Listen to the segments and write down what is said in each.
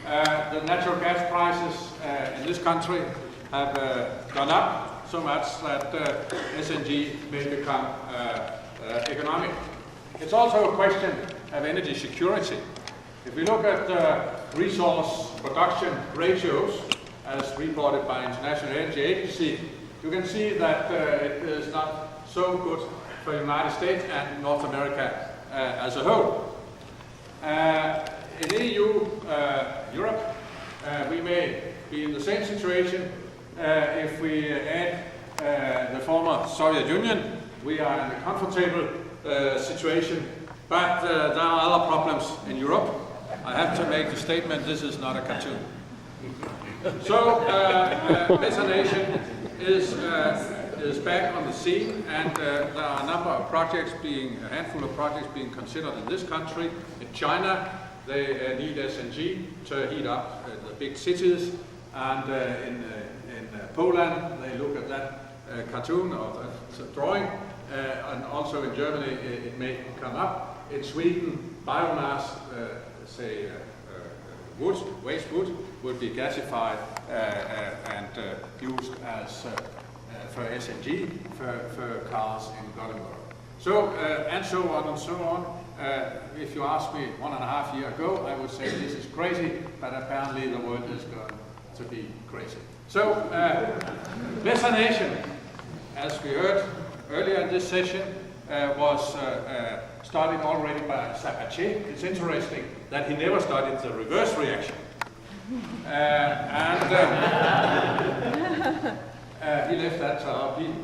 The natural gas prices in this country have gone up so much that SNG may become economic. It's also a question of energy security. If we look at resource production ratios, as reported by International Energy Agency, you can see that it is not so good for the United States and North America as a whole. In EU, Europe, we may be in the same situation if we add the former Soviet Union. We are in a comfortable situation, but there are other problems in Europe. I have to make the statement, this is not a cartoon. So, methanation is back on the scene, and there are a number of projects a handful of projects being considered in this country. In China, they need SNG to heat up the big cities, and in Poland, they look at that cartoon or that drawing, and also in Germany, it may come up. In Sweden, biomass, waste wood, would be gasified and used as for SNG for cars in Gothenburg. So, and so on and so on. If you asked me 1.5 years ago, I would say this is crazy, but apparently the world is going to be crazy. So, methanation, as we heard earlier in this session, was started already by Sabatier. It's interesting that he never studied the reverse reaction. He left that to our people.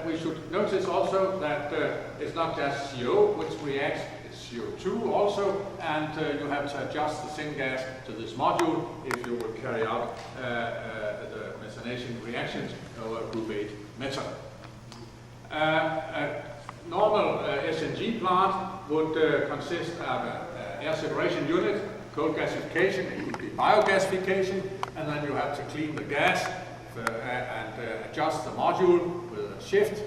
We should notice also that it's not just CO which reacts, it's CO2 also, and you have to adjust the syngas to this module if you will carry out the methanation reactions over group 8 method. A normal SNG plant would consist of an air separation unit, cold gasification, it could be biogasification, and then you have to clean the gas and adjust the module with a shift,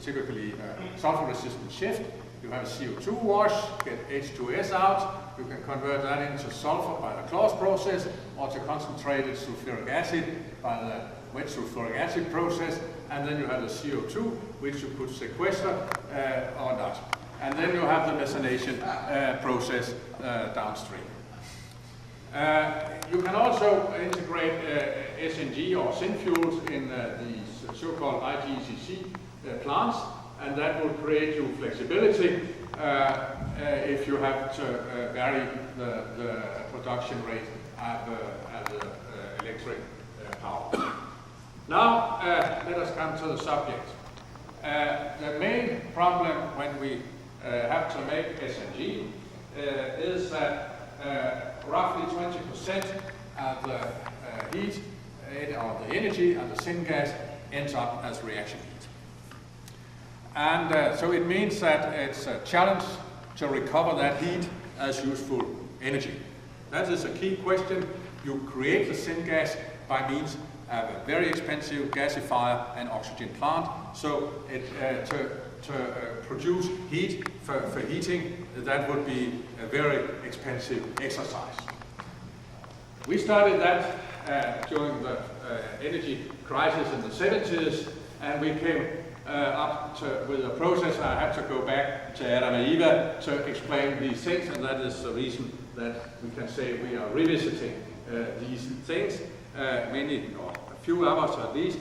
typically a sulfur-resistant shift. You have a CO2 wash, get H2S out, you can convert that into sulfur by the Claus process, or to concentrated sulfuric acid by the wet sulfuric acid process, and then you have the CO2, which you could sequester or not. And then you have the methanation process downstream. You can also integrate SNG or synfuels in these so-called IGCC plants, and that will create you flexibility if you have to vary the production rate of the electric power. Now, let us come to the subject. The main problem when we have to make SNG is that roughly 20% of the heat or the energy and the syngas ends up as reaction heat. And so it means that it's a challenge to recover that heat as useful energy. That is a key question. You create the syngas by means of a very expensive gasifier and oxygen plant. So to produce heat for heating, that would be a very expensive exercise. We started that during the energy crisis in the 70s, and we came up with a process. I have to go back to Adam and Eva to explain these things, and that is the reason that we can say we are revisiting these things. Many, or a few of us at least,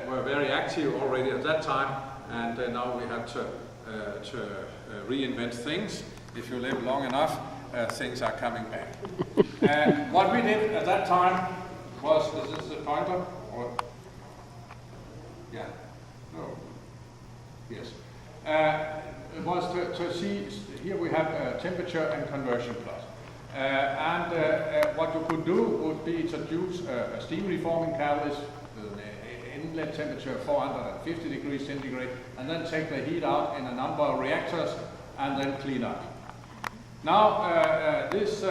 were very active already at that time, and now we have to reinvent things. If you live long enough, things are coming back. What we did at that time was, is this the pointer? Or, yeah, no, yes. It was to see, here we have a temperature and conversion plot. What you could do would be to use a steam reforming catalyst with an inlet temperature of 450 degrees centigrade, and then take the heat out in a number of reactors and then clean up. Now, this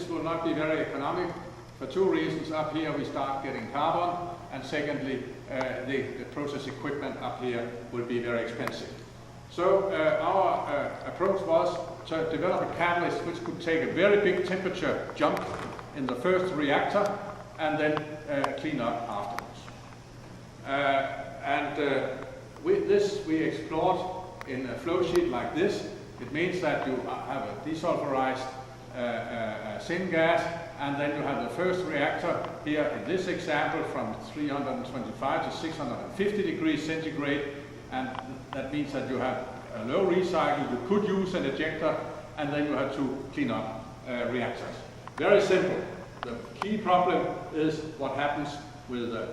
will not be very economic for two reasons. Up here we start getting carbon, and secondly, the process equipment up here will be very expensive. So our approach was to develop a catalyst which could take a very big temperature jump in the first reactor and then clean up afterwards. With this we explored in a flow sheet like this. It means that you have a desulfurized syngas, and then you have the first reactor here in this example from 325 to 650 degrees centigrade, and that means that you have a low recycle. You could use an ejector, and then you have to clean up reactors. Very simple. The key problem is what happens with the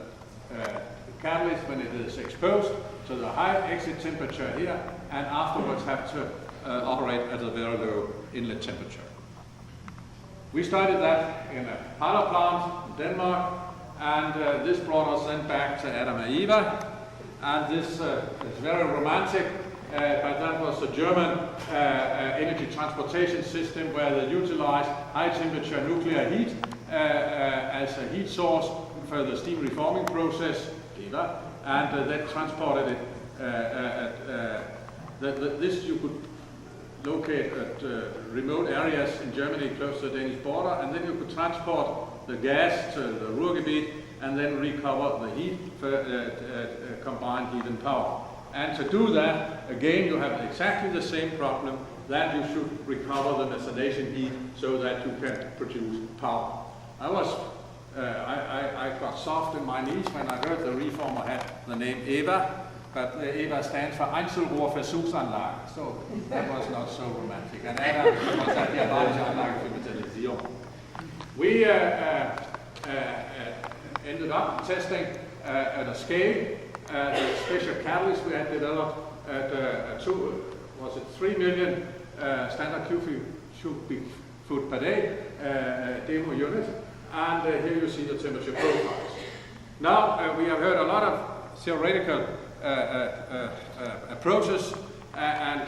catalyst when it is exposed to the high exit temperature here, and afterwards have to operate at a very low inlet temperature. We studied that in a pilot plant in Denmark, and this brought us then back to Adam and Eva. And this is very romantic, but that was a German energy transportation system where they utilized high temperature nuclear heat as a heat source for the steam reforming process, Eva, and then transported it. This you could locate at remote areas in Germany close to the Danish border, and then you could transport the gas to the Ruhrgebiet and then recover the heat for combined heat and power. And to do that, again, you have exactly the same problem, that you should recover the methanation heat so that you can produce power. I got soft in my knees when I heard the reformer had the name EVA, but EVA stands for Einzelrohrversuchsanlage, so that was not so romantic. And Adam was at the large Anlage für Metallisierung. We ended up testing at a scale the special catalyst we had developed at 3 million standard cubic foot per day demo unit, and here you see the temperature profiles. Now we have heard a lot of theoretical approaches, and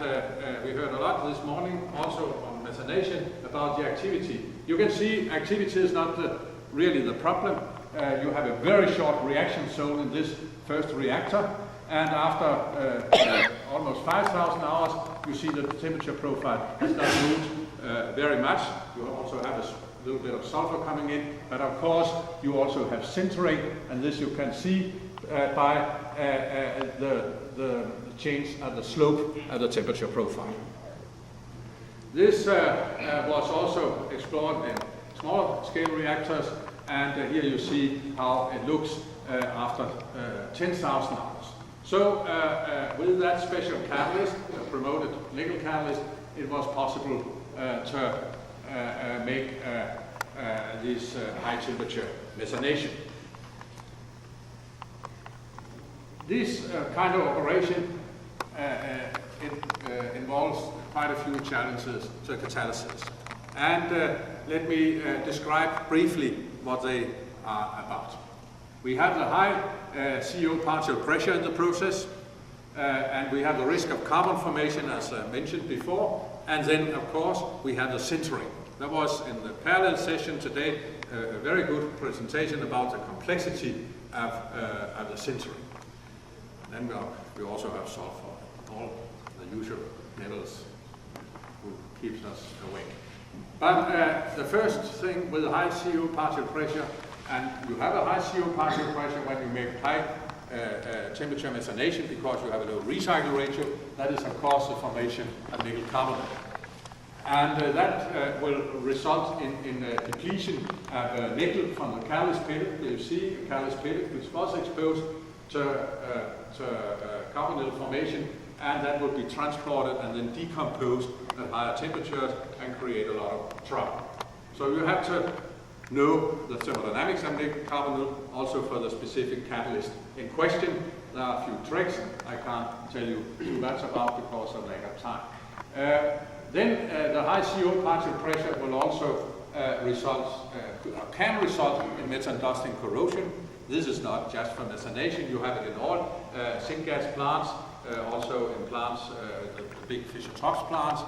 we heard a lot this morning also on methanation about the activity. You can see activity is not really the problem. You have a very short reaction zone in this first reactor, and after almost 5,000 hours, you see that the temperature profile has not moved very much. You also have a little bit of sulfur coming in, but of course you also have sinterate, and this you can see by the change of the slope of the temperature profile. This was also explored in smaller scale reactors, and here you see how it looks after 10,000 hours. So with that special catalyst, promoted nickel catalyst, it was possible to make this high temperature methanation. This kind of operation involves quite a few challenges to catalysis. And let me describe briefly what they are about. We have the high CO partial pressure in the process, and we have the risk of carbon formation, as I mentioned before, and then of course we have the sintering. That was in the parallel session today a very good presentation about the complexity of the sintering. Then we also have sulfur, all the usual metals who keeps us awake. But the first thing with high CO partial pressure, and you have a high CO partial pressure when you make high temperature methanation because you have a low recycle ratio, that is of course the formation of nickel carbonate. And that will result in depletion of nickel from the catalyst pellet. You see a catalyst pellet which was exposed to carbonyl formation, and that will be transported and then decomposed at higher temperatures and create a lot of trouble. So you have to know the thermodynamics of nickel carbonyl also for the specific catalyst in question. There are a few tricks I can't tell you too much about because of lack of time. Then the high CO partial pressure will also can result in metan dusting corrosion. This is not just for methanation, you have it in all syngas plants, also in plants, the big Fischer-Tropsch plants.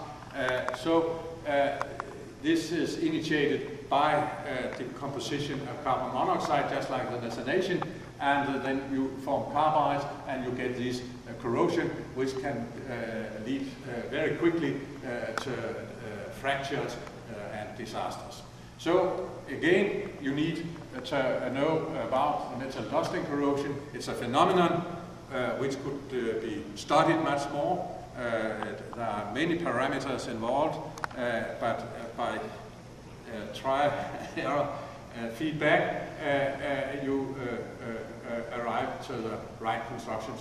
This is initiated by the composition of carbon monoxide, just like the methanation, and then you form carbides and you get this corrosion, which can lead very quickly to fractures and disasters. So again, you need to know about metal dusting corrosion. It's a phenomenon which could be studied much more. There are many parameters involved, but by trial error feedback, you arrive to the right construction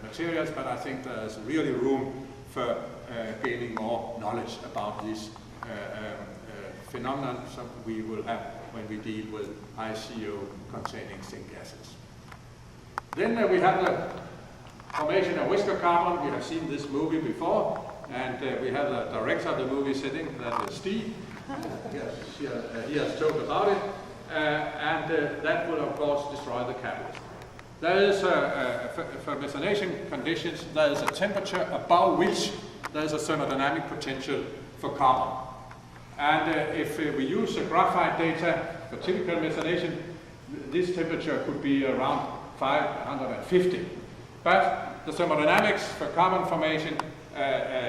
materials, but I think there's really room for gaining more knowledge about this phenomenon we will have when we deal with ICO containing zinc acids. Then we have the formation of whisker carbon. We have seen this movie before, and we have the director of the movie sitting, that is Steve. He has talked about it, and that will of course destroy the catalyst. There is, for methanation conditions, there is a temperature above which there is a thermodynamic potential for carbon. And if we use graphite data for typical methanation, this temperature could be around 550. But the thermodynamics for carbon formation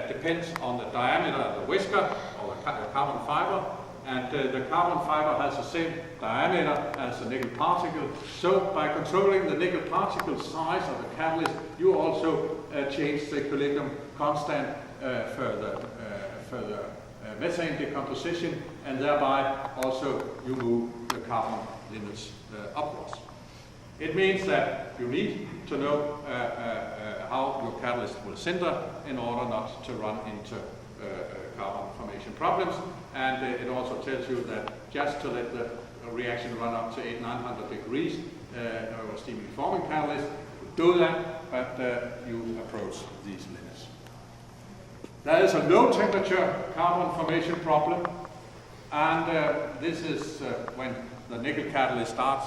depends on the diameter of the whisker, or the carbon fiber, and the carbon fiber has the same diameter as the nickel particle. So by controlling the nickel particle size of the catalyst, you also change the equilibrium constant for the methane decomposition, and thereby also you move the carbon limits upwards. It means that you need to know how your catalyst will sinter in order not to run into carbon formation problems, and it also tells you that just to let the reaction run up to 800-900 degrees or steam reforming catalyst, do that, but you approach these limits. There is a low temperature carbon formation problem, and this is when the nickel catalyst starts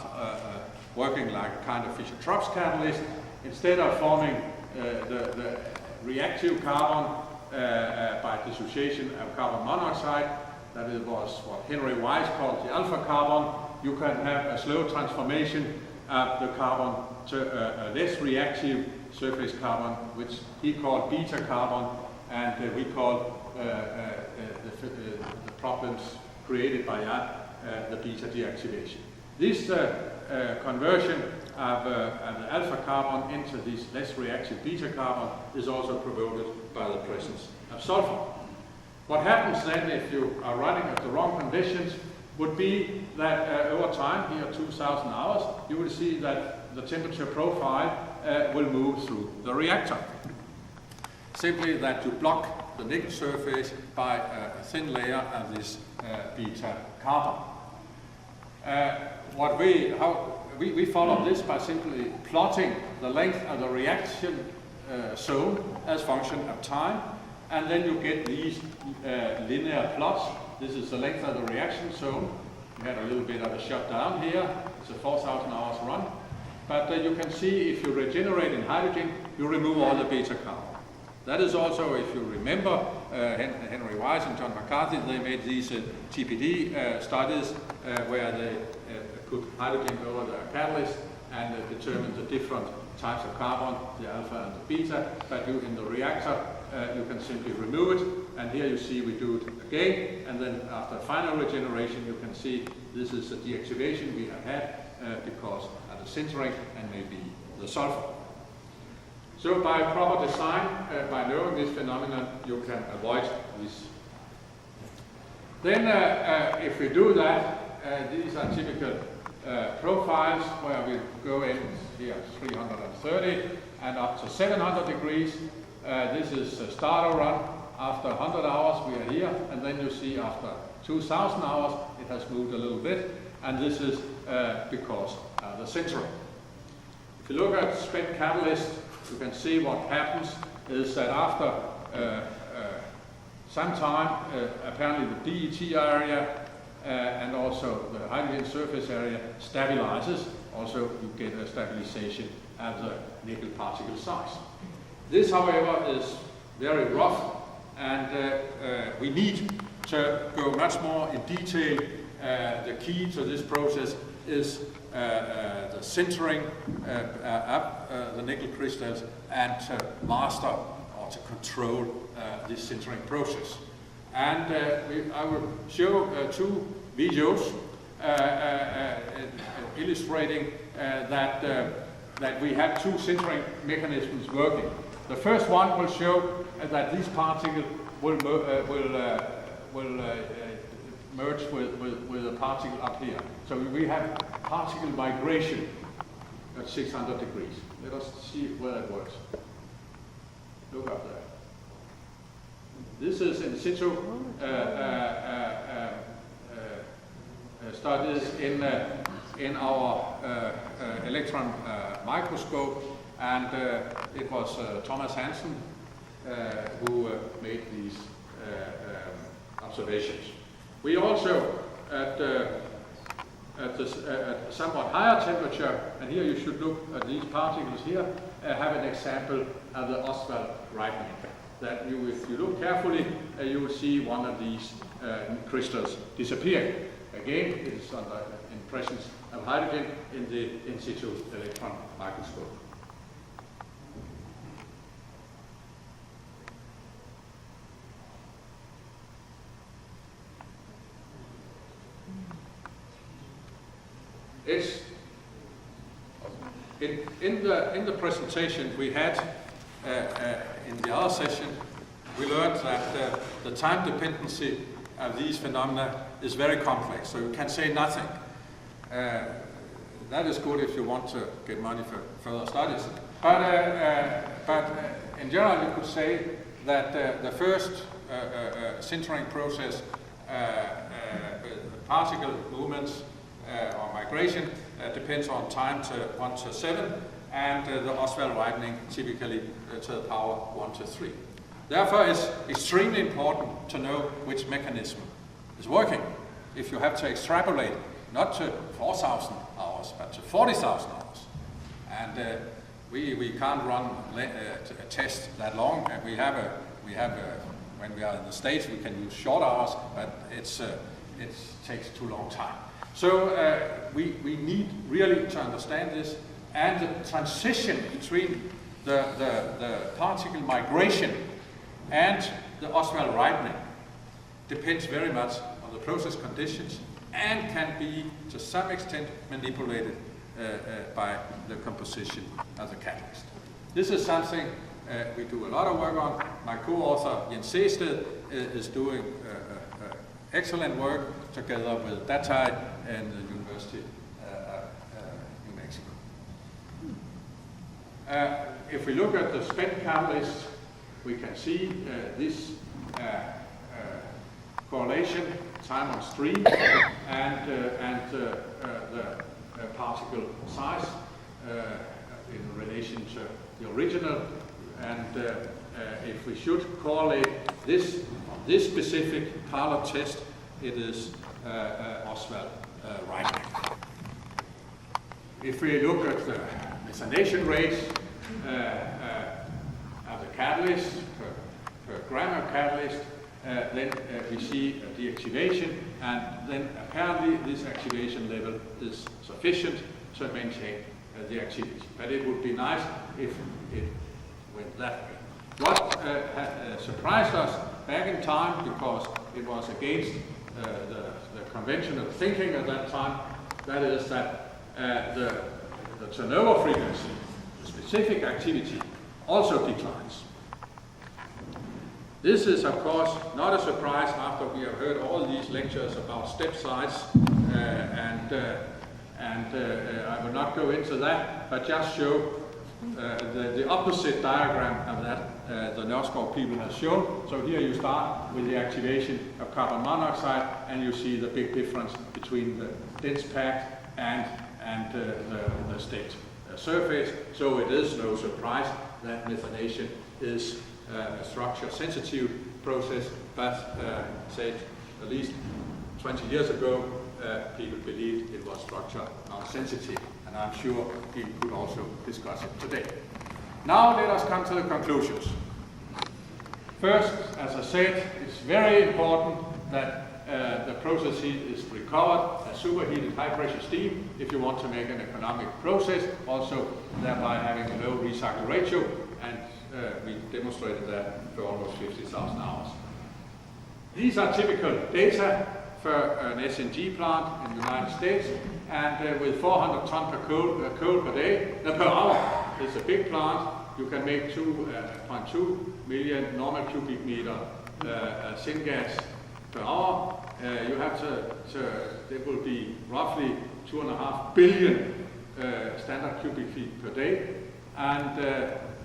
working like a kind of Fischer-Tropsch catalyst. Instead of forming the reactive carbon by dissociation of carbon monoxide, that was what Henry Weiss called the alpha carbon, you can have a slow transformation of the carbon to a less reactive surface carbon, which he called beta carbon, and we call the problems created by that the beta deactivation. This conversion of the alpha carbon into this less reactive beta carbon is also promoted by the presence of sulfur. What happens then if you are running at the wrong conditions would be that over time, here 2,000 hours, you will see that the temperature profile will move through the reactor. Simply that you block the nickel surface by a thin layer of this beta carbon. We follow this by simply plotting the length of the reaction zone as function of time, and then you get these linear plots. This is the length of the reaction zone. We had a little bit of a shutdown here. It's a 4,000 hours run. But you can see if you regenerate in hydrogen, you remove all the beta carbon. That is also, if you remember, Henry Weiss and John McCarthy, they made these TPD studies where they put hydrogen over the catalyst and determined the different types of carbon, the alpha and the beta, but you in the reactor, you can simply remove it, and here you see we do it again, and then after final regeneration you can see this is the deactivation we have had because of the sintering and maybe the sulfur. So by proper design, by knowing this phenomenon, you can avoid this. Then if we do that, these are typical profiles where we go in here 330 and up to 700 degrees. This is a starter run. After 100 hours we are here, and then you see after 2,000 hours it has moved a little bit, and this is because of the sintering. If you look at spent catalyst, you can see what happens is that after some time, apparently the DET area and also the hydrogen surface area stabilizes. Also, you get a stabilization of the nickel particle size. This, however, is very rough, and we need to go much more in detail. The key to this process is the sintering up the nickel crystals and to master or to control this sintering process. And I will show two videos illustrating that we have two sintering mechanisms working. The first one will show that these particles will merge with a particle up here. So we have particle migration at 600 degrees. Let us see where that works. Look up there. This is in situ studies in our electron microscope, and it was Thomas Hansen who made these observations. We also, at somewhat higher temperature, and here you should look at these particles here, have an example of the Ostwald widening. That if you look carefully, you will see one of these crystals disappearing. Again, it is under in presence of hydrogen in the in situ electron microscope. It's in the presentation we had in the other session, we learned that the time dependency of these phenomena is very complex, so you can say nothing. That is good if you want to get money for further studies. But in general, you could say that the first sintering process, particle movements or migration, depends on time to 1 to 7, and the Ostwald widening typically to the power 1 to 3. Therefore, it's extremely important to know which mechanism is working. If you have to extrapolate, not to 4,000 hours, but to 40,000 hours. And we can't run a test that long. And we have when we are in the States, we can use short hours, but it takes too long time. So we need really to understand this, and the transition between the particle migration and the Ostwald widening depends very much on the process conditions and can be to some extent manipulated by the composition of the catalyst. This is something we do a lot of work on. My co-author Jens Seested is doing excellent work together with Datai and the University of New Mexico. If we look at the spent catalyst, we can see this correlation, time on stream, and the particle size in relation to the original. And if we should correlate this specific pilot test, it is Ostwald widening. If we look at the methylation rates of the catalyst per gram of catalyst, then we see a deactivation, and then apparently this activation level is sufficient to maintain the activity. But it would be nice if it went that way. What surprised us back in time, because it was against the conventional thinking at that time, that is that the turnover frequency, the specific activity, also declines. This is, of course, not a surprise after we have heard all these lectures about step size, and I will not go into that, but just show the opposite diagram of that the Nørskov people have shown. So here you start with the activation of carbon monoxide, and you see the big difference between the dense packed and the staked surface. So it is no surprise that methylation is a structure-sensitive process, but said at least 20 years ago, people believed it was structure non-sensitive, and I'm sure people could also discuss it today. Now let us come to the conclusions. First, as I said, it's very important that the process heat is recovered as superheated high-pressure steam if you want to make an economic process, also thereby having a low recycle ratio, and we demonstrated that for almost 50,000 hours. These are typical data for an SNG plant in the United States, and with 400 tons coal per hour. It's a big plant. You can make 2.2 million normal cubic meter syngas per hour. You have there will be roughly 2.5 billion standard cubic feet per day, and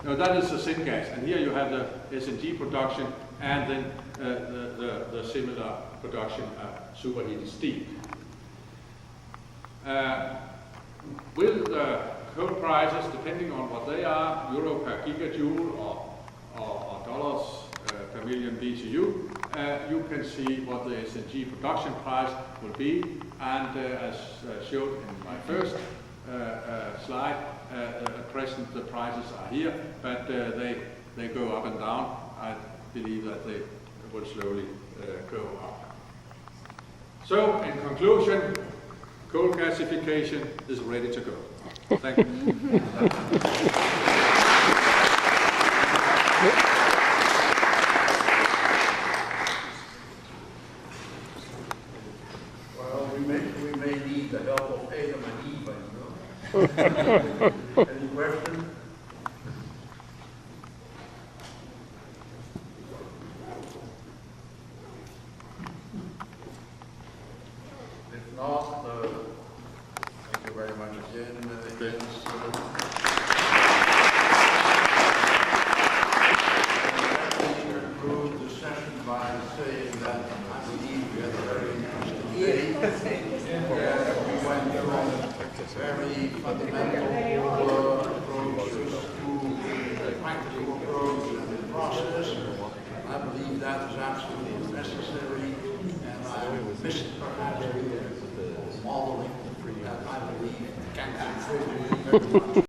that is the syngas. And here you have the SNG production, and then the similar production of superheated steam. With coal prices, depending on what they are, euro per gigajoule or dollars per million BTU, you can see what the SNG production price will be. And as showed in my first slide, at present the prices are here, but they go up and down. I believe that they will slowly go up. So, in conclusion, coal gasification is ready to go. Thank you. Well, we may need the help of Adam and Eve, you know. Any questions? If not, thank you very much again. Conclude the session by saying that I believe we had a very interesting day. We went from very fundamental approaches to practical approach and the process. I believe that is absolutely necessary, and I missed perhaps the modeling that I believe can contribute very much.